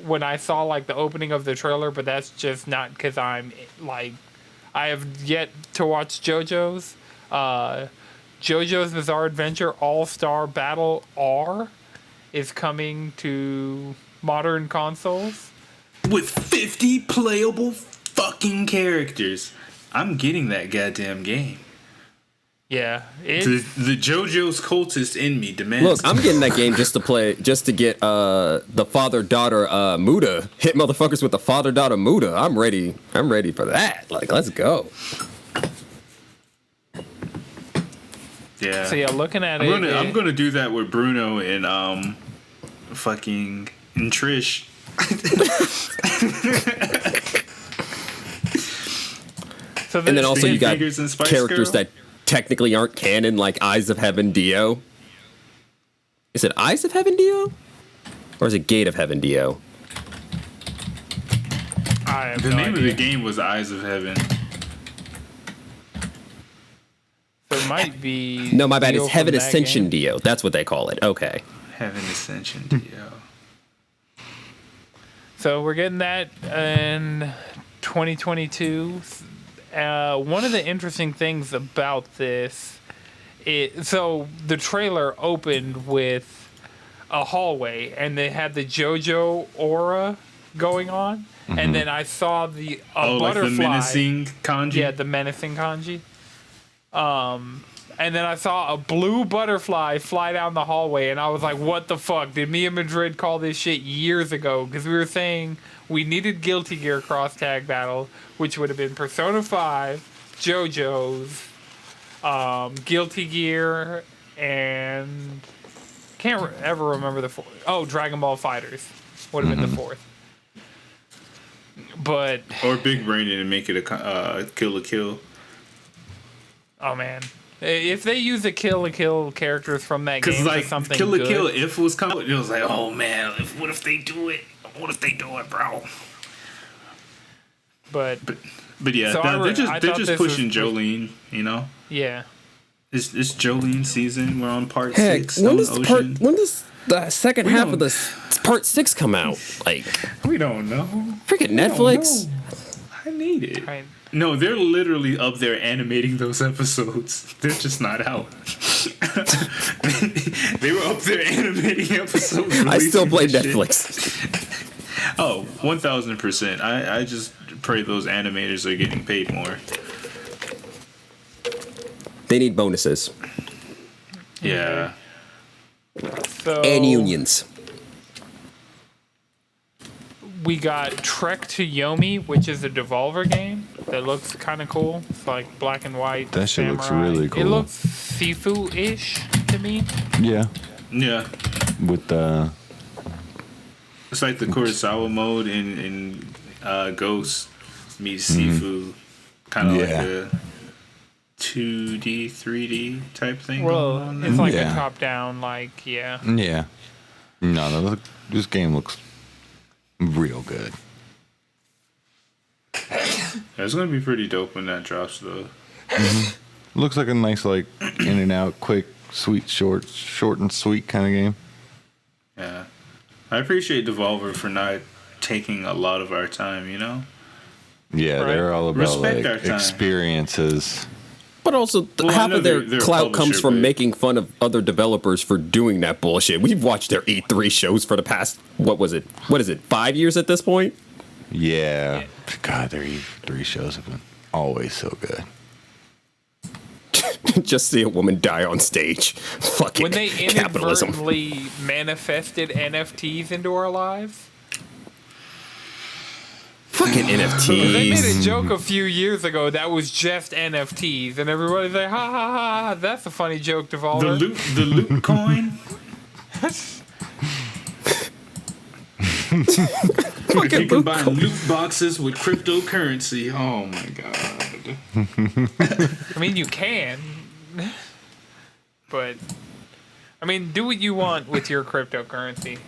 when I saw like the opening of the trailer, but that's just not because I'm like, I have yet to watch JoJo's. JoJo's Bizarre Adventure All-Star Battle R is coming to modern consoles. With 50 playable fucking characters. I'm getting that goddamn game. Yeah, The JoJo's cultist in me demands. Look, I'm getting that game just to get the father-daughter Muda. Hit motherfuckers with the father-daughter Muda. I'm ready for that. Like, let's go. Yeah. so yeah, looking at I'm gonna do that with Bruno and fucking and Trish. So And then also you got Fingers and Spice characters Girl? that technically aren't canon, like Eyes of Heaven Dio. Is it Eyes of Heaven Dio? Or is it Gate of Heaven Dio? I have The no name idea. of the game was Eyes of Heaven. So it might be. No, my bad. Dio It's Heaven from that Ascension game. Dio. That's what they call it. Okay. Heaven Ascension Dio. So we're getting that in 2022. One of the interesting things about this so the trailer opened with a hallway and they had the JoJo aura going on, and then I saw the Like butterfly. the menacing kanji? Yeah, the menacing kanji. And then I saw a blue butterfly fly down the hallway, and I was like, what the fuck? Did me and Madrid call this shit years ago? Because we were saying we needed Guilty Gear cross tag battle, which would have been Persona 5, JoJo's, Guilty Gear, and can't ever remember the fourth. Oh, Dragon Ball Fighters would have been the fourth. But, Or Big Brain and make it a Kill la Kill. oh man. If they use the Kill la Kill characters from that Because game like for something Kill la good, Kill, if it was coming, it was like, oh man, What if they do it? What if they do it, bro? but but yeah, So they're I just thought this pushing was- Jolene. You know, yeah. it's Jolene season. We're on part Heck, 6. when Stone does Ocean. when does the second half don't- of this part 6 come out? Like, We don't know. freaking Netflix. I need it. Right. No, they're literally up there animating those episodes. They're just not out. They were up there animating episodes. I still releasing play this shit. Netflix. Oh, 1000%. I just pray those animators are getting paid more. They need bonuses Yeah. So and unions. we got Trek to Yomi, which is a Devolver game that looks kind of cool. It's like black and white. That shit looks samurai. really It cool. looks Sifu-ish to me. Yeah. Yeah. With the It's like the Kurosawa mode in Ghost meets Sifu. Kind of Yeah. like a 2D, 3D type thing. Well, going on it's there. like Yeah. a top-down, like, yeah. yeah. No, this game looks real good. It's going to be pretty dope when that drops, though. Looks like a nice, like, in and out, quick, sweet, short and sweet kind of game. Yeah. I appreciate Devolver for not taking a lot of our time, you know? Yeah, Right. they're all about Respect our like time. experiences. But also, Well, I half know of their they're a clout comes publisher, from but- making fun of other developers for doing that bullshit. We've watched their E3 shows for the past, what is it, 5 years at this point? Yeah. God, their E3 shows have been always so good. Just see a woman die on stage. Fucking When they capitalism. inadvertently manifested NFTs into our lives. Fucking They made NFTs. a joke a few years ago that was just NFTs, and everybody's like, ha ha ha, that's a funny joke, Devolver. The loot coin? If you can buy loot boxes with cryptocurrency, oh my god. I mean, you can. But, I mean, do what you want with your cryptocurrency.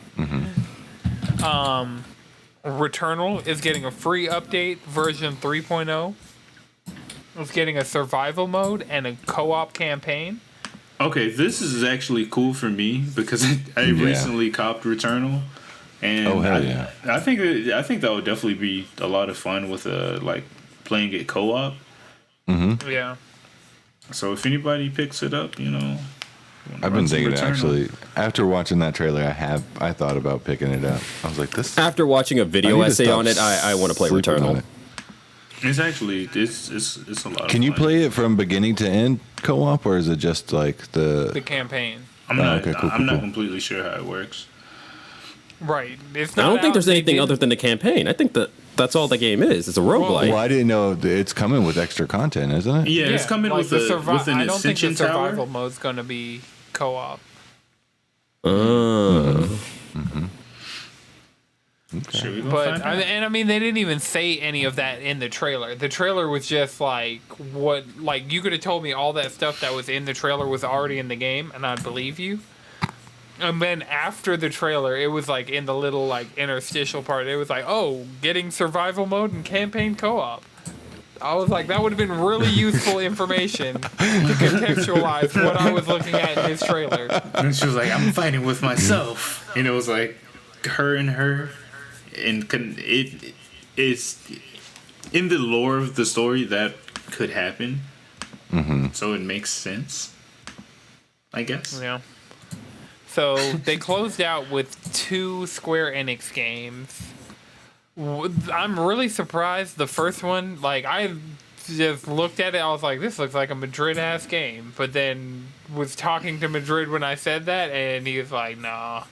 Returnal is getting a free update, version 3.0. It's getting a survival mode and a co-op campaign. Okay, this is actually cool for me because I recently copped Returnal, and Oh, hell yeah. I think that would definitely be a lot of fun with like playing it co-op. Yeah. So if anybody picks it up, you know, I've been thinking actually after watching that trailer, I thought about picking it up. I was like, this. After watching a I video need to essay stop on it, I want to play sleeping on Returnal. it. It's actually it's a lot. Can of you fun. play it from beginning to end co-op, or is it just like The the? campaign. I'm not. okay, cool, I'm not cool. completely sure how it works. Right. It's I not don't think out. there's They anything did- other than the campaign. I think that's all the game is. It's a roguelike. Well, I didn't know it's coming with extra content, isn't it? Yeah, it's coming like with the with an I don't think the ascension survival tower. mode's going to be co-op. Sure, we gonna But find out. I mean, they didn't even say any of that in the trailer. The trailer was just like what, like you could have told me all that stuff that was in the trailer was already in the game, and I'd believe you. And then after the trailer, it was like in the little like interstitial part, it was like, oh, getting survival mode and campaign co-op. I was like, that would have been really useful information to contextualize what I was looking at in this trailer. And she was like, I'm fighting with myself. And it was like her. And it is in the lore of the story that could happen. Mm-hmm. So it makes sense, I guess. Yeah. So they closed out with 2 Square Enix games. I'm really surprised. The first one, like, I just looked at it, I was like, this looks like a Madrid-ass game. But then was talking to Madrid when I said that, and he was like, nah.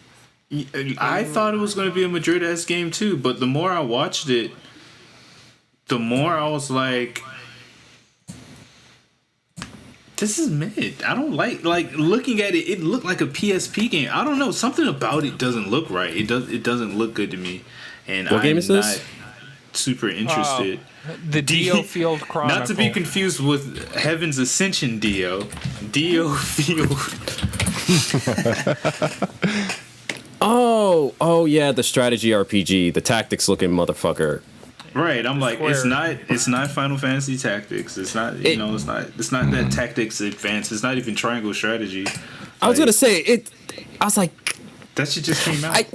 I thought it was going to be a Madrid-ass game too, but the more I watched it, the more I was like, this is mid. I don't like looking at it. It looked like a PSP game. I don't know, something about it doesn't look right. It doesn't look good to me, and what game is this? Not super interested. The Dio Field Chronicle. Not to be confused with Heaven's Ascension Dio. Dio Field. Oh yeah, the strategy RPG, the tactics looking motherfucker. Right, I'm like, it's not Final Fantasy Tactics. It's not, it's not that Tactics Advance. It's not even Triangle Strategy. I was gonna say it. I was like, that shit just came out.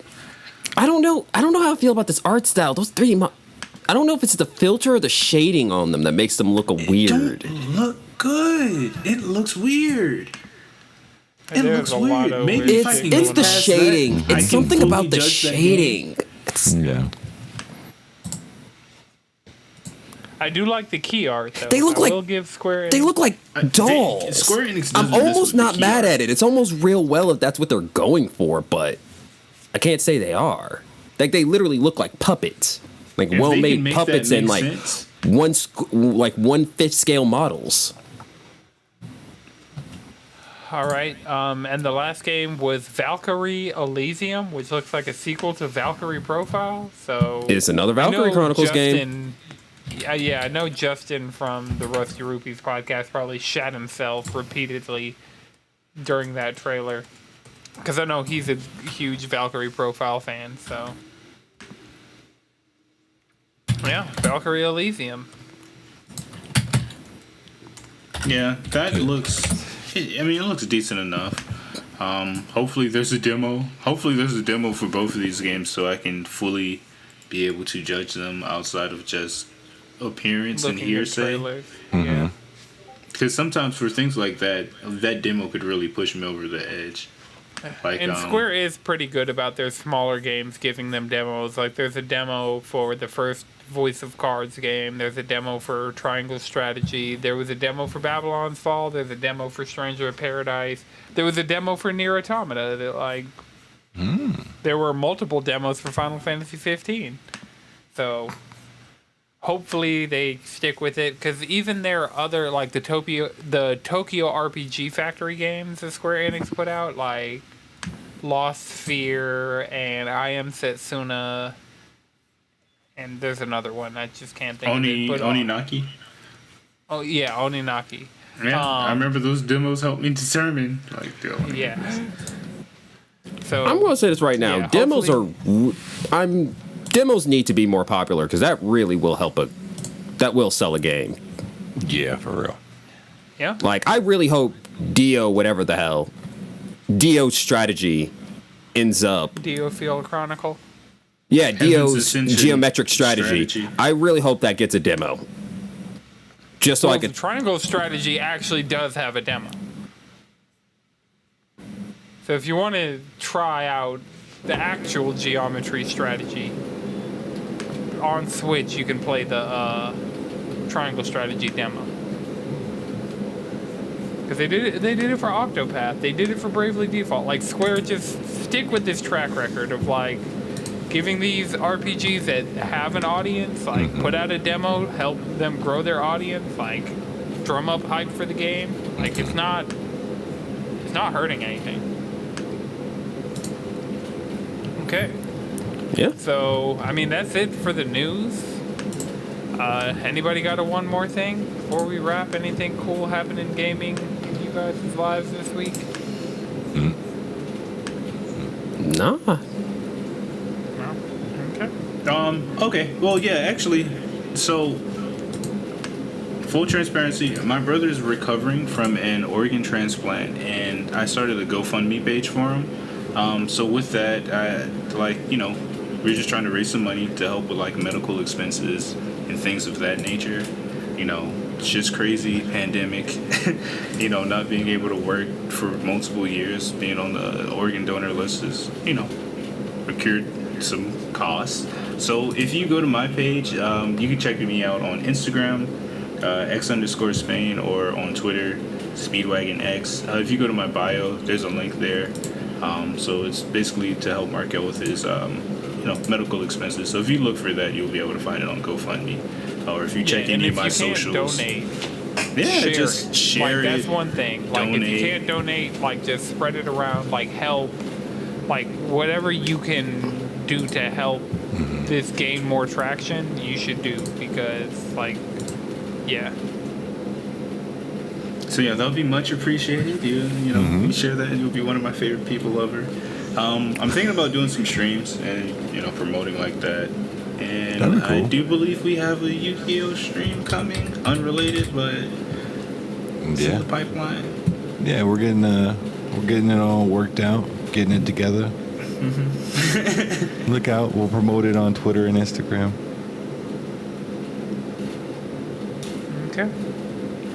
I don't know how I feel about this art style. Those 3, I don't know if it's the filter or the shading on them that makes them look weird. Don't look good. It looks weird. It looks weird. Maybe it's the shading. It's something about the shading. Yeah. I do like the key art, though. They look will give Square Enix. They look like dolls. Square Enix I'm almost not mad at it. It's almost real well if that's what they're going for, but I can't say they are. Like, they literally look like puppets, like well-made puppets and like sense. 1/5 scale models. All right, and the last game was Valkyrie Elysium, which looks like a sequel to Valkyrie Profile. So it's another Valkyrie Chronicles game. Yeah, I know Justin from the Rusty Rupees podcast probably shat himself repeatedly during that trailer, because I know he's a huge Valkyrie Profile fan. So yeah, Valkyrie Elysium. Yeah, that looks. I mean, it looks decent enough. Hopefully, there's a demo. Hopefully, there's a demo for both of these games, so I can fully be able to judge them outside of just appearance and hearsay. Yeah. Because sometimes for things like that, that demo could really push me over the edge. Like, and Square is pretty good about their smaller games giving them demos. Like, there's a demo for the first Voice of Cards game. There's a demo for Triangle Strategy. There was a demo for Babylon's Fall. There's a demo for Stranger of Paradise. There was a demo for Nier Automata. That, there were multiple demos for Final Fantasy 15. So hopefully they stick with it, because even their other, like the Tokyo RPG Factory games that Square Enix put out, like Lost Sphere and I Am Setsuna, and there's another one I just can't think of it. But Oninaki? Oh yeah, Oninaki. Yeah, I remember those demos helped me determine. Yeah. So I'm gonna say this right now. Yeah, Demos demos need to be more popular, because that really will that will sell a game. Yeah, for real. Yeah. Like, I really hope Dio, whatever the hell, Dio Strategy ends up. Dio Field Chronicle. Yeah, Heaven's Dio's Ascension geometric strategy. I really hope that gets a demo. Just so I could. Triangle Strategy actually does have a demo. So if you want to try out the actual geometry strategy on Switch, you can play the Triangle Strategy demo. Because they did it for Octopath. They did it for Bravely Default. Like, Square, just stick with this track record of, like, giving these RPGs that have an audience, like, put out a demo, help them grow their audience, like, drum up hype for the game. Like, it's not hurting anything. Okay. Yeah. So, I mean, that's it for the news. Anybody got one more thing before we wrap? Anything cool happen in gaming in you guys' lives this week? Nah. No? Okay. Okay. Well, yeah, actually, so full transparency, my brother is recovering from an organ transplant, and I started a GoFundMe page for him. So with that, we're just trying to raise some money to help with like medical expenses and things of that nature. It's just crazy pandemic. Not being able to work for multiple years, being on the organ donor list is, procured some costs. So if you go to my page, you can check me out on Instagram, X_Spain, or on Twitter, SpeedwagonX. If you go to my bio, there's a link there. So it's basically to help Markel with his, medical expenses. So if you look for that, you'll be able to find it on GoFundMe. Or if you check any of my socials. Donate, yeah, just share it. That's one thing. Like donate. if you can't donate, like just spread it around, like help, like whatever you can do to help this gain more traction, you should do, because yeah. So yeah, that would be much appreciated. You share that, and you'll be one of my favorite people ever. I'm thinking about doing some streams and promoting like that. And That'd be cool. I do believe we have a Yu-Gi-Oh stream coming, unrelated, but it's in the pipeline. Yeah, we're getting it all worked out, getting it together. Look out, we'll promote it on Twitter and Instagram. Okay.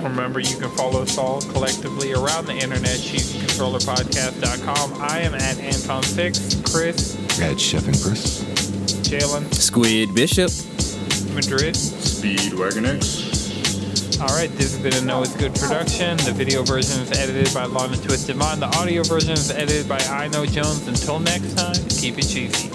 Remember, you can follow us all collectively around the internet, CheesyControllerPodcast.com. I am at Anton6, Chris. At Chef and Chris. Jalen. Squid Bishop. Madrid. Speedwagon X. All right, this has been a Know It's Good production. The video version is edited by Lana Twisted Mind. The audio version is edited by Iknowjones. Until next time, keep it cheesy.